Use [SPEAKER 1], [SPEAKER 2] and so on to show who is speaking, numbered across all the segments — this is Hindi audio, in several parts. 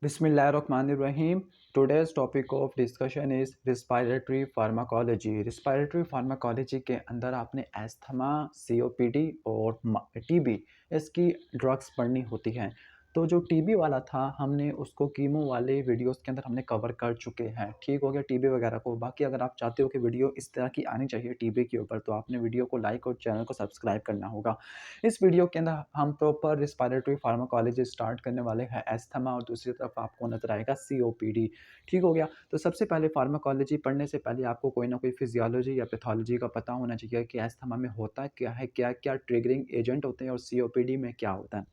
[SPEAKER 1] Bismillahirrahmanirrahim. Today's topic of discussion is respiratory pharmacology. Respiratory pharmacology के अंदर आपने एस्थमा, COPD और TB इसकी ड्रग्स पढ़नी होती हैं। तो जो टीबी वाला था हमने उसको कीमो वाले वीडियोस के अंदर हमने कवर कर चुके हैं। ठीक हो गया टीबी वगैरह को। बाकी अगर आप चाहते हो कि वीडियो इस तरह की आनी चाहिए टीबी के ऊपर, तो आपने वीडियो को लाइक और चैनल को सब्सक्राइब करना होगा। इस वीडियो के अंदर हम प्रॉपर रिस्पायरेटरी फार्माकोलॉजी स्टार्ट करने वाले हैं एस्थमा, और दूसरी तरफ आपको नजर आएगा सीओपीडी। ठीक हो गया। तो सबसे पहले फार्माकोलॉजी पढ़ने से पहले आपको कोई ना कोई फिजियोलॉजी या पैथोलॉजी का पता होना चाहिए कि एस्थमा में होता क्या है, क्या क्या ट्रिगरिंग एजेंट होते हैं और सीओपीडी में क्या होता है।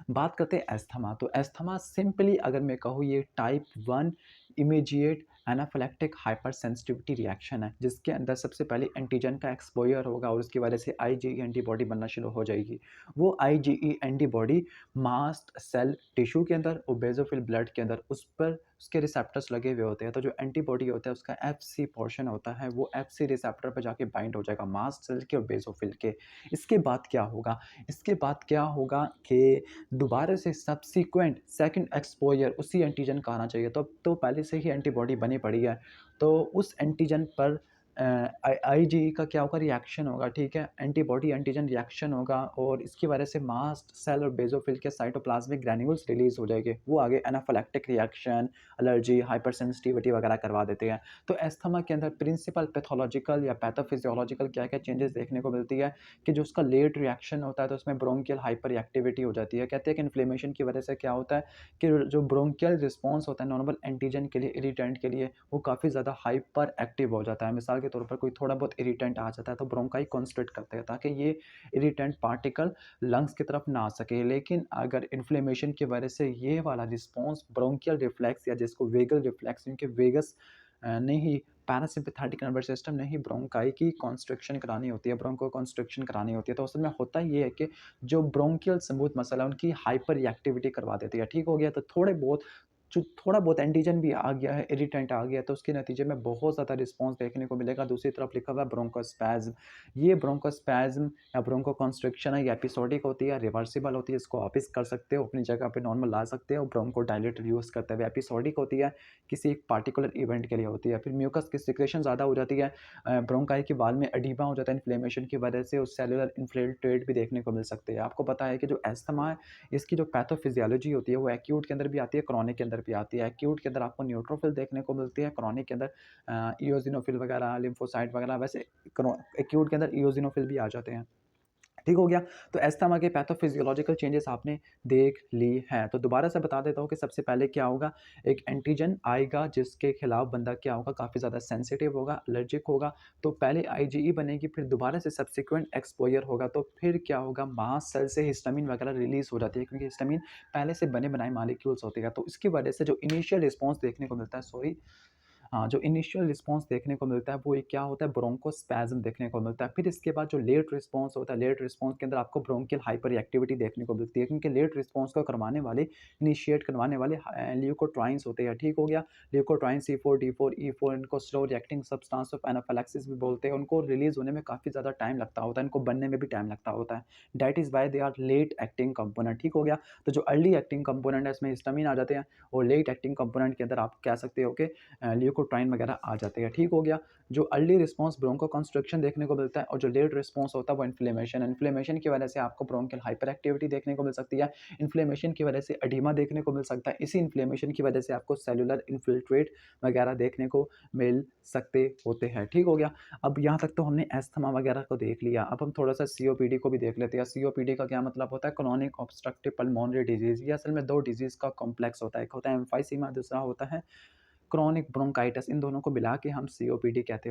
[SPEAKER 1] बात करते हैं एस्थमा। तो एस्थमा सिंपली अगर मैं कहूँ ये type 1 immediate anaphylactic hyper sensitivity reaction है, जिसके अंदर सबसे पहले एंटीजन का एक्सपोजर होगा और उसकी वजह से आईजीई एंटीबॉडी बनना शुरू हो जाएगी। वो IgE antibody mast cell tissue के अंदर और बेसोफिल ब्लड के अंदर उस पर उसके रिसेप्टर्स लगे हुए होते हैं। तो जो एंटीबॉडी होता है उसका एफसी पोर्शन होता है, वो एफसी रिसेप्टर पर जाके बाइंड हो जाएगा मास्ट सेल के और बेसोफिल के। इसके बाद क्या होगा, इसके बाद क्या होगा कि दोबारा से सब्सीक्वेंट सेकंड एक्सपोजर उसी एंटीजन का आना चाहिए। तो पहले से ही एंटीबॉडी बनी पड़ी है, तो उस एंटीजन पर आईजीई का क्या होगा, रिएक्शन होगा। ठीक है, एंटीबॉडी एंटीजन रिएक्शन होगा और इसकी वजह से मास्ट सेल और बेसोफिल के साइटोप्लाज्मिक ग्रैन्यूल्स रिलीज हो जाएंगे। वो आगे एनाफिलेक्टिक रिएक्शन, एलर्जी, हाइपरसेंसिटिविटी वगैरह करवा देते हैं। तो एस्थमा के अंदर प्रिंसिपल पैथोलॉजिकल या पैथोफिजियोलॉजिकल क्या क्या चेंजेस देखने को मिलती है कि जो उसका लेट रिएक्शन होता है तो उसमें ब्रोंकियल हाइपर एक्टिविटी हो जाती है। कहते हैं कि इन्फ्लेमेशन की वजह से क्या होता है कि जो ब्रोंकियल रिस्पॉन्स होता है नॉर्मल एंटीजन के लिए, इरिटेंट के लिए, वो काफ़ी ज़्यादा हाइपर एक्टिव हो जाता है। मिसाल के तौर पर कोई थोड़ा बहुत इरिटेंट आ जाता है तो ब्रोंकाई कॉन्स्ट्रिक्ट करते हैं ताकि ये इरिटेंट पार्टिकल लंग्स की तरफ ना आ सके। लेकिन अगर इन्फ्लेमेशन की वजह से ये वाला रिस्पॉन्स ब्रोंकियल रिफ्लेक्स या जिसको वेगल रिफ्लेक्स, इनके वेगस नहीं, पैरासिम्पैथेटिक नर्वस सिस्टम ने ही ब्रोंकाई की कॉन्स्ट्रिक्शन करानी होती है, ब्रोंको कॉन्स्ट्रिक्शन करानी होती है। तो असल में होता ये है कि जो ब्रोंकियल स्मूथ मसल है उनकी हाइपर एक्टिविटी करवा देती है। ठीक हो गया। तो थोड़ा बहुत एंटीजन भी आ गया है, इरिटेंट आ गया, तो उसके नतीजे में बहुत ज़्यादा रिस्पॉन्स देखने को मिलेगा। दूसरी तरफ लिखा हुआ है ब्रोंकोस्पैज्म। ये ब्रोंकोस्पैज्म या ब्रोंको कॉन्स्ट्रिक्शन है, ये एपिसोडिक होती है, रिवर्सिबल होती है। इसको वापस कर सकते हो, अपनी जगह पे नॉर्मल ला सकते हो। ब्रोंको डायलेटर यूज़ करते हुए एपिसोडिक होती है, किसी एक पार्टिकुलर इवेंट के लिए होती है। फिर म्यूकस की सिक्रेशन ज़्यादा हो जाती है, ब्रोंकाई के वाल में एडीमा हो जाता है इन्फ्लेमेशन की वजह से, और सेलुलर इन्फिल्ट्रेट भी देखने को मिल सकते हैं। आपको पता है कि जो एस्थमा है इसकी जो पैथोफिजियोलॉजी होती है वो एक्यूट के अंदर भी आती है, क्रॉनिक के अंदर भी आती है। एक्यूट के अंदर आपको न्यूट्रोफिल देखने को मिलती है, क्रॉनिक के अंदर इओजिनोफिल वगैरह, लिम्फोसाइट वगैरह। वैसे एक्यूट के अंदर इओजिनोफिल भी आ जाते हैं। ठीक हो गया। तो एस्थमा के पैथोफिजियोलॉजिकल चेंजेस आपने देख ली हैं। तो दोबारा से बता देता हूँ कि सबसे पहले क्या होगा, एक एंटीजन आएगा जिसके खिलाफ बंदा क्या होगा, काफ़ी ज़्यादा सेंसिटिव होगा, एलर्जिक होगा। तो पहले आईजीई बनेगी, फिर दोबारा से सब्सिक्वेंट एक्सपोजर होगा, तो फिर क्या होगा, मास्ट सेल से हिस्टामिन वगैरह रिलीज हो जाती है, क्योंकि हिस्टामिन पहले से बने बनाए मालिक्यूल्स होते हैं। तो इसकी वजह से जो इनिशियल रिस्पॉन्स देखने को मिलता है, सॉरी, हाँ, जो इनिशियल रिस्पॉन्स देखने को मिलता है वो एक क्या होता है, ब्रोंकोस्पैज़म देखने को मिलता है। फिर इसके बाद जो लेट रिस्पॉन्स होता है, लेट रिस्पॉन्स के अंदर आपको ब्रोंकियल हाइपर एक्टिविटी देखने को मिलती है, क्योंकि लेट रिस्पॉन्स को करवाने वाले, इनिशिएट करवाने वाले ल्यूकोट्राइन्स होते हैं। ठीक हो गया। ल्यूकोट्राइन C4, D4, E4, इनको slow reacting substance of anaphylaxis भी बोलते हैं। उनको रिलीज होने में काफ़ी ज़्यादा टाइम लगता होता है, इनको बनने में भी टाइम लगता होता है। That is why they are late acting component. ठीक हो गया। तो जो अर्ली एक्टिंग कंपोनेंट है इसमें हिस्टामिन आ जाते हैं, और लेट एक्टिंग कंपोनेंट के अंदर आप कह सकते हो कि ल्यूकोट्राइन वगैरह आ जाते हैं। ठीक हो गया। जो अर्ली रिस्पॉन्स ब्रोंको कंस्ट्रक्शन देखने को मिलता है, और जो लेट रिस्पॉन्स होता है वो इन्फ्लेमेशन। इन्फ्लेमेशन की वजह से आपको ब्रोंकियल हाइपर एक्टिविटी देखने को मिल सकती है, इन्फ्लेमेशन की वजह से एडीमा देखने को मिल सकता है, इसी इन्फ्लेमेशन की वजह से आपको सेलुलर इन्फिल्ट्रेट वगैरह देखने को मिल सकते होते हैं। ठीक हो गया। अब यहाँ तक तो हमने एस्थमा वगैरह को देख लिया। अब हम थोड़ा सा सीओपीडी को भी देख लेते हैं। सीओपीडी का क्या मतलब होता है, क्रोनिक ऑब्स्ट्रक्टिव पल्मोनरी डिजीज। ये असल में दो डिजीज का कॉम्प्लेक्स होता है, एक होता है एम्फाइसीमा, दूसरा होता है क्रॉनिक ब्रोंकाइटिस। इन दोनों को मिला के हम सीओपीडी कहते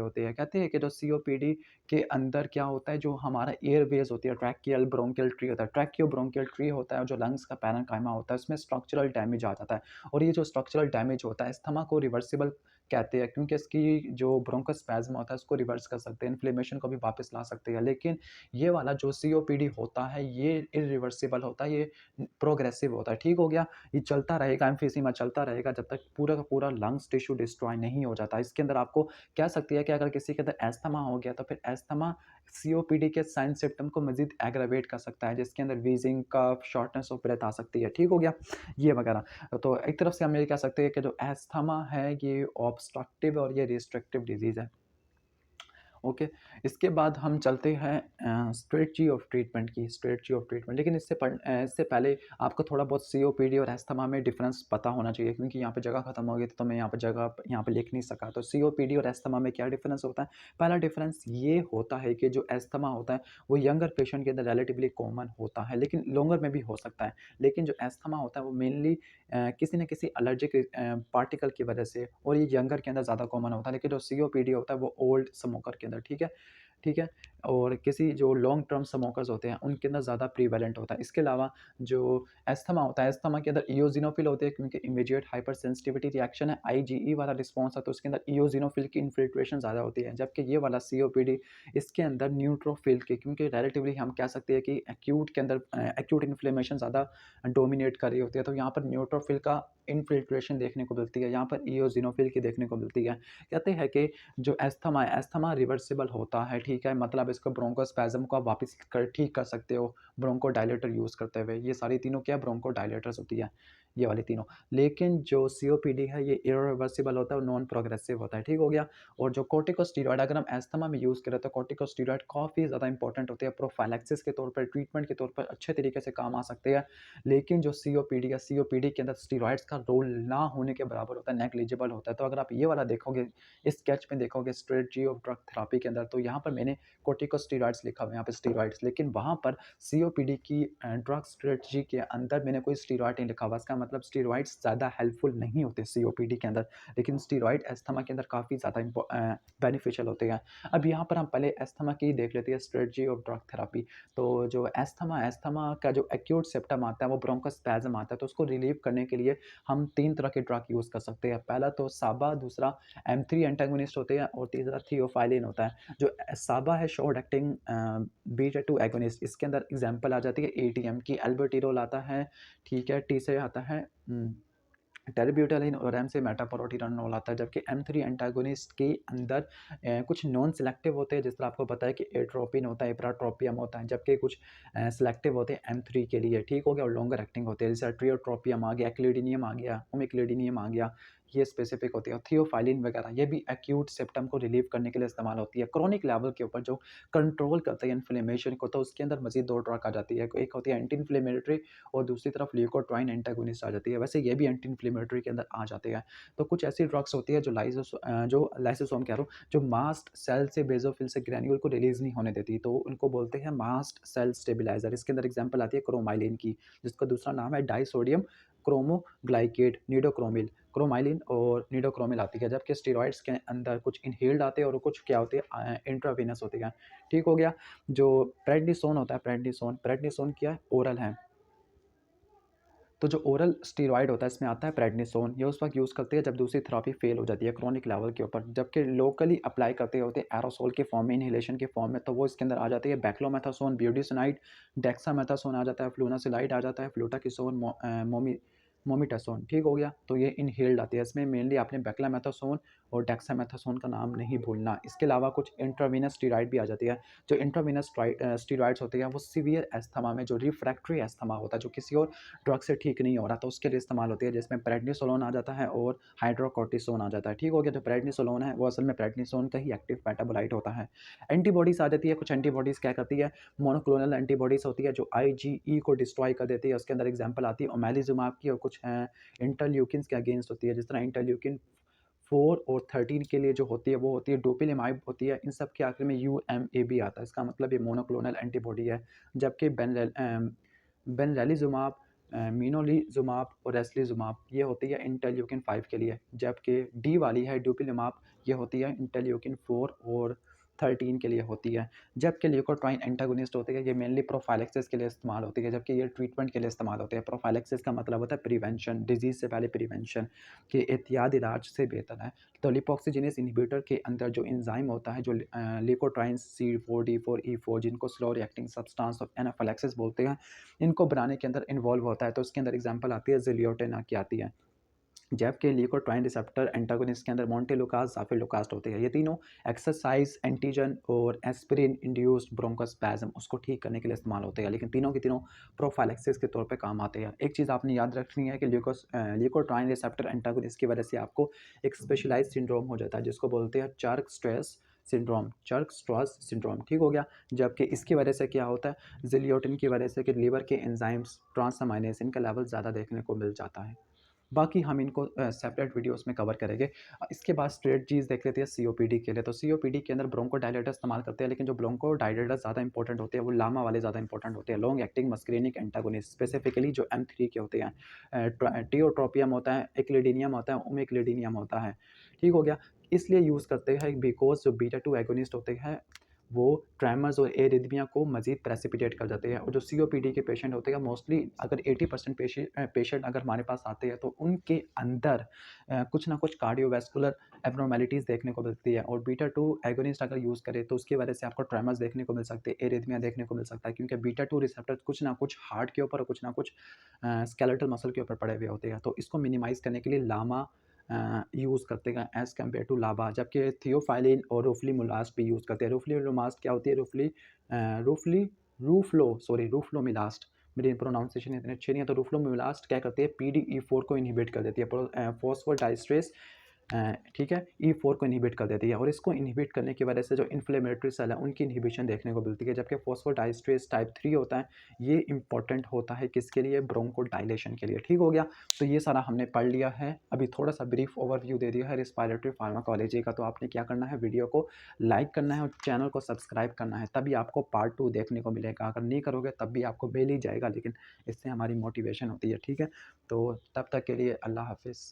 [SPEAKER 1] हैं कि जो सीओपीडी के अंदर क्या होता है, जो हमारा एयरवेज होती है, ट्रैकियल ब्रोंकियल ट्री होता है, ट्रैकियो ब्रोंकियल ट्री होता है, और जो लंग्स का पैरेन्काइमा होता है उसमें स्ट्रक्चरल डैमेज आ जाता है। और ये जो स्ट्रक्चरल डैमेज होता है, अस्थमा को रिवर्सिबल कहते हैं, क्योंकि इसकी जो ब्रोंकोस्पैज्म होता है उसको रिवर्स कर सकते हैं, इन्फ्लेमेशन को भी वापस ला सकते हैं। लेकिन ये वाला जो सीओपीडी होता है ये इरिवर्सिबल होता है, ये प्रोग्रेसिव होता है। ठीक हो गया। ये चलता रहेगा, एम्फीसीमा चलता रहेगा जब तक पूरा का पूरा लंग्स ऑर्गन्स टिश्यू डिस्ट्रॉय नहीं हो जाता। इसके अंदर आपको कह सकती है कि अगर किसी के अंदर एस्थमा हो गया तो फिर एस्थमा सीओपीडी के साइन सिम्टम को मज़ीद एग्रावेट कर सकता है, जिसके अंदर वीज़िंग, कफ, शॉर्टनेस ऑफ ब्रेथ आ सकती है। ठीक हो गया? ये वगैरह। तो एक तरफ से हम ये कह सकते हैं कि जो एस्थमा है ये ऑब्स्ट्रक्टिव और ये रिस्ट्रिक्टिव डिज़ीज़ है। ओके, इसके बाद हम चलते हैं स्ट्रेटजी ऑफ ट्रीटमेंट की, स्ट्रेटजी ऑफ ट्रीटमेंट। लेकिन इससे पहले आपको थोड़ा बहुत सीओपीडी और अस्थमा में डिफरेंस पता होना चाहिए, क्योंकि यहाँ पे जगह खत्म हो गई तो मैं यहाँ पे लिख नहीं सका। तो सीओपीडी और अस्थमा में क्या डिफरेंस होता है? पहला डिफरेंस ये होता है कि जो अस्थमा होता है वो यंगर पेशेंट के अंदर रिलेटिवली कॉमन होता है, लेकिन लॉन्गर में भी हो सकता है। लेकिन जो अस्थमा होता है वो मेनली किसी न किसी एलर्जिक पार्टिकल की वजह से, और ये यंगर के अंदर ज़्यादा कॉमन होता है। लेकिन जो सीओपीडी होता है वो ओल्ड स्मोकर के अंदर, ठीक है? ठीक है? और किसी जो लॉन्ग टर्म स्मोकर्स होते हैं उनके अंदर ज़्यादा प्रीवैलेंट होता है। इसके अलावा जो अस्थमा होता है, अस्थमा के अंदर इओसिनोफिल होते हैं, क्योंकि इमीडिएट हाइपर सेंसिटिविटी रिएक्शन है, आईजीई वाला रिस्पॉन्स है, तो उसके अंदर इओसिनोफिल की इन्फिल्ट्रेशन ज़्यादा होती है। जबकि ये वाला सीओपीडी, इसके अंदर न्यूट्रोफिल की, क्योंकि रिलेटिवली हम कह सकते हैं कि एक्यूट के अंदर एक्यूट इन्फ्लेमेशन ज़्यादा डोमिनेट कर रही होती है, तो यहाँ पर न्यूट्रोफिल का इन्फिल्ट्रेशन देखने को मिलती है, यहाँ पर इओसिनोफिल की देखने को मिलती है। कहते हैं कि जो अस्थमा है, अस्थमा रिवर्सिबल होता है, ठीक है? मतलब इसको ब्रोंकोस्पैज़म को आप वापस ठीक कर सकते हो ब्रोंकोडायलेटर यूज़ करते हुए। ये सारी तीनों क्या ब्रोंकोडायलेटर्स होती है, ये वाली तीनों। लेकिन जो सीओपीडी है ये इरिवर्सिबल होता है और नॉन प्रोग्रेसिव होता है, ठीक हो गया? और जो कॉर्टिकोस्टेरॉइड अगर हम अस्थमा में यूज़ करें तो कॉर्टिकोस्टेरॉइड काफ़ी ज़्यादा इंपॉर्टेंट होते हैं, प्रोफाइलैक्सिस के तौर पर, ट्रीटमेंट के तौर पर अच्छे तरीके से काम आ सकते हैं। लेकिन जो सीओपीडी है, सीओपीडी के अंदर स्टेरॉइड्स का रोल ना होने के बराबर होता है, नेग्लिजिबल होता है। तो अगर आप ये वाला देखोगे, इस स्केच में देखोगे स्ट्रेटजी ऑफ ड्रग थेरेपी के अंदर, तो यहाँ पर मैंने कॉर्टिकोस्टेरॉइड्स लिखा हुआ है, यहाँ पे स्टेरॉइड्स, लेकिन वहाँ पर सीओपीडी की ड्रग स्ट्रेटजी के अंदर मैंने कोई स्टेरॉइड नहीं लिखा हुआ। इसका मतलब स्टेरॉइड्स ज़्यादा हेल्पफुल नहीं होते सीओपीडी के अंदर, लेकिन स्टेरॉइड अस्थमा के अंदर काफ़ी ज़्यादा बेनिफिशियल होते हैं। अब यहाँ पर हम पहले अस्थमा की देख लेते हैं, स्ट्रेटजी ऑफ ड्रग थेरेपी। तो जो अस्थमा का जो एक्यूट सिम्पटम आता है वो ब्रोंकोस्पैज़म आता है, तो उसको रिलीव करने के लिए हम 3 तरह के ड्रग यूज़ कर सकते हैं। पहला तो साबा, दूसरा M3 एंटागोनिस्ट होते हैं और तीसरा थियोफाइलिन होता है। जो साबा है शॉर्ट एक्टिंग बीटा 2 एगोनिस्ट, इसके अंदर एग्जांपल आ जाती है एटीएम की, एल्बुटेरॉल आता है, ठीक है? टी से आता है टेरब्यूटालिन, और एम से मेटाप्रोटिरानोल आता है। जबकि M3 एंटागोनिस्ट के अंदर कुछ नॉन सेलेक्टिव होते हैं, जिस तरह आपको पता है कि एट्रोपिन होता है, इप्राट्रोपियम होता है, जबकि कुछ सेलेक्टिव होते हैं M3 के लिए, ठीक हो गया? और लॉन्गर एक्टिंग होते हैं, जैसे ट्रियोट्रोपियम आ गया, एक्लिडिनियम आ गया, ओमिक्लिडिनियम आ गया, ये स्पेसिफिक होती है। और थियोफाइलिन वगैरह ये भी एक्यूट सिम्पटम को रिलीव करने के लिए इस्तेमाल होती है। क्रॉनिक लेवल के ऊपर जो कंट्रोल करते हैं इन्फ्लेमेशन को, तो उसके अंदर मजीद 2 ड्रग आ जाती है, एक होती है एंटी इन्फ्लेमेटरी और दूसरी तरफ ल्यूकोट्राइन एंटागोनिस्ट आ जाती है। वैसे ये भी एंटी इन्फ्लेमेटरी के अंदर आ जाते हैं। तो कुछ ऐसी ड्रग्स होती है जो लाइसोसोम कह रहा हूँ, जो मास्ट सेल से बेसोफिल से ग्रैन्यूल को रिलीज नहीं होने देती, तो उनको बोलते हैं मास्ट सेल स्टेबिलाईजर। इसके अंदर एग्जांपल आती है क्रोमाइलिन की, जिसका दूसरा नाम है डाइसोडियम क्रोमोग्लाइकेट, निडोक्रोमिल, क्रोमाइलिन और निडोक्रोमिल आती है। जबकि स्टेरॉइड्स के अंदर कुछ इनहेल्ड आते हैं और कुछ क्या होते हैं इंट्रावेनस होते हैं, ठीक हो गया? जो प्रेडनिसोन होता है, प्रेडनिसोन क्या है? ओरल है। तो जो ओरल स्टेरॉइड होता है इसमें आता है प्रेडनिसोन, ये उस वक्त यूज़ करते हैं जब दूसरी थेरेपी फेल हो जाती है क्रॉनिक लेवल के ऊपर। जबकि लोकली अप्लाई करते होते हैं एरोसोल के फॉर्म में, इनहेलेशन के फॉर्म में, तो वो इसके अंदर आ जाती है बैक्लोमेथासोन, ब्यूडिसनाइड, डेक्सामेथासोन आ जाता है, फ्लूनासिलाइड आ जाता है, फ्लूटाकिसोन, मोमिटासोन, ठीक हो गया? तो ये इनहेल्ड आती है। इसमें मेनली आपने बैक्लामेथासोन और डेक्सामेथासोन का नाम नहीं भूलना। इसके अलावा कुछ इंट्रावीनस स्टेरॉइड भी आ जाती है। जो इंट्रावीनस स्टेरॉइड्स होते हैं वो सीवियर अस्थमा में, जो रिफ्रैक्टरी अस्थमा होता है, जो किसी और ड्रग से ठीक नहीं हो रहा, तो उसके लिए इस्तेमाल होती है, जिसमें प्रेडनिसोलोन आ जाता है और हाइड्रोकोर्टिसोन आ जाता है, ठीक हो गया? जो प्रेडनिसोलोन है वो असल में प्रेडनिसोन का ही एक्टिव मेटाबोलाइट होता है। एंटीबॉडीज़ आ जाती है, कुछ एंटीबॉडीज़ क्या करती है, मोनोक्लोनल एंटीबॉडीज़ होती है जो आईजीई को डिस्ट्रॉय कर देती है। उसके अंदर एग्जांपल आती है ओमेलिजुमाब की, और कुछ इंटरल्यूकिन्स के अगेंस्ट होती है, जिस तरह इंटरल्यूकिन 4 और 13 के लिए जो होती है वो होती है डोपिलिमाइब होती है। इन सब के आखिर में यूएमएबी आता है, इसका मतलब ये मोनोक्लोनल एंटीबॉडी है। जबकि बेनरेलिजुमाब, मिनोलिजुमाब और रेसलिजुमाब ये होती है इंटरल्यूकिन 5 के लिए। जबकि डी वाली है डुपिलुमाब, ये होती है इंटरल्यूकिन 4 और 13 के लिए होती है। जबकि ल्यूकोट्राइन एंटागोनिस्ट होती है, ये मेनली प्रोफाइलैक्सिस के लिए इस्तेमाल होती है, जबकि ये ट्रीटमेंट के लिए इस्तेमाल होते हैं। प्रोफाइलैक्सिस का मतलब होता है प्रिवेंशन, डिजीज़ से पहले प्रिवेंशन, कि एहतियात इलाज से बेहतर है। तो लिपोक्सिजीनेस इनहिबिटर के अंदर जो एंजाइम होता है, जो ल्यूकोट्राइन C4D4E4, जिनको slow reacting substance of anaphylaxis बोलते हैं, इनको बनाने के अंदर इन्वॉल्व होता है। तो उसके अंदर एग्जांपल आती है ज़िलियोटिन की आती है। जबकि ल्यूकोट्राइन रिसेप्टर एंटागोनिस्ट के अंदर मोंटेलुकास, ज़ाफिलुकास्ट होते हैं। ये तीनों एक्सरसाइज, एंटीजन और एस्पिरिन इंड्यूस्ड ब्रोंकोस्पैज़म उसको ठीक करने के लिए इस्तेमाल होते हैं, लेकिन तीनों के तीनों प्रोफाइलैक्सिस के तौर पे काम आते हैं। एक चीज़ आपने याद रखनी है कि ल्यूकोट्राइन रिसेप्टर एंटागोनिस्ट की वजह से आपको एक स्पेशलाइज्ड सिंड्रोम हो जाता है, जिसको बोलते हैं Churg stress syndrome, Churg straws syndrome, ठीक हो गया। जबकि इसकी वजह से क्या होता है, ज़िलियोटिन की वजह से कि लीवर के एंजाइम्स, ट्रांसअमाइनेज, इनका लेवल ज़्यादा देखने को मिल जाता है। बाकी हम इनको सेपरेट वीडियोस में कवर करेंगे। इसके बाद स्ट्रेटजीज देख लेते हैं सीओपीडी के लिए। तो सीओपीडी के अंदर ब्रोंकोडायलेटर इस्तेमाल करते हैं, लेकिन जो ब्रोंकोडायलेटर ज़्यादा इंपॉर्टेंट होते हैं वो लामा वाले ज़्यादा इंपॉर्टेंट होते हैं, लॉन्ग एक्टिंग मस्करीनिक एंटागोनिस्ट, स्पेसिफिकली जो M3 के होते हैं। टियोट्रोपियम होता है, एक्लिडिनियम होता है, ओमेक्लिडिनियम होता है, ठीक हो गया। इसलिए यूज़ करते हैं बिकॉज जो बीटा 2 एगोनिस्ट होते हैं वो ट्रेमर्स और एरिथमिया को मज़ीद प्रेसिपिटेट कर जाते हैं। और जो सीओपीडी के पेशेंट होते हैं मोस्टली अगर 80% पेशेंट अगर हमारे पास आते हैं तो उनके अंदर कुछ ना कुछ कार्डियोवैस्कुलर एब्नॉर्मैलिटीज़ देखने को मिलती है। और बीटा 2 एगोनिस्ट अगर यूज़ करें तो उसकी वजह से आपको ट्रेमर्स देखने को मिल सकते हैं, एरिथमिया देखने को मिल सकता है, क्योंकि बीटा 2 रिसेप्टर कुछ ना कुछ हार्ट के ऊपर और कुछ ना कुछ स्केलेटल मसल के ऊपर पड़े हुए होते हैं। तो इसको मिनिमाइज़ करने के लिए लामा यूज़ करते हैं एज़ कम्पेयर टू लाबा, जबकि थियोफाइलिन और रोफ्लिमुलास्ट भी यूज़ करते हैं। रोफ्लिमुलास्ट क्या होती है, रूफ्लोमिलास्ट, मेरी प्रोनाउंसिएशन इतनी अच्छी नहीं है। तो रूफ्लोमिलास्ट क्या करती है, PDE4 को इनहिबिट कर देती है, फॉस्फोडाइस्ट्रेस, ठीक है, E4 को इनहिबिट कर देती है। और इसको इनहिबिट करने की वजह से जो इन्फ्लेमेटरी सेल है उनकी इनहिबिशन देखने को मिलती है। जबकि फॉस्फोडाइस्ट्रेस टाइप 3 होता है, ये इंपॉर्टेंट होता है किसके लिए, ब्रोंकोडाइलेशन के लिए, ठीक हो गया। तो ये सारा हमने पढ़ लिया है। अभी थोड़ा सा ब्रीफ ओवरव्यू दे दिया है रिस्पायरेटरी फार्माकोलॉजी का। तो आपने क्या करना है, वीडियो को लाइक करना है और चैनल को सब्सक्राइब करना है, तभी आपको पार्ट 2 देखने को मिलेगा। अगर नहीं करोगे तब भी आपको मिल ही जाएगा, लेकिन इससे हमारी मोटिवेशन होती है, ठीक है। तो तब तक के लिए अल्लाह हाफिज़।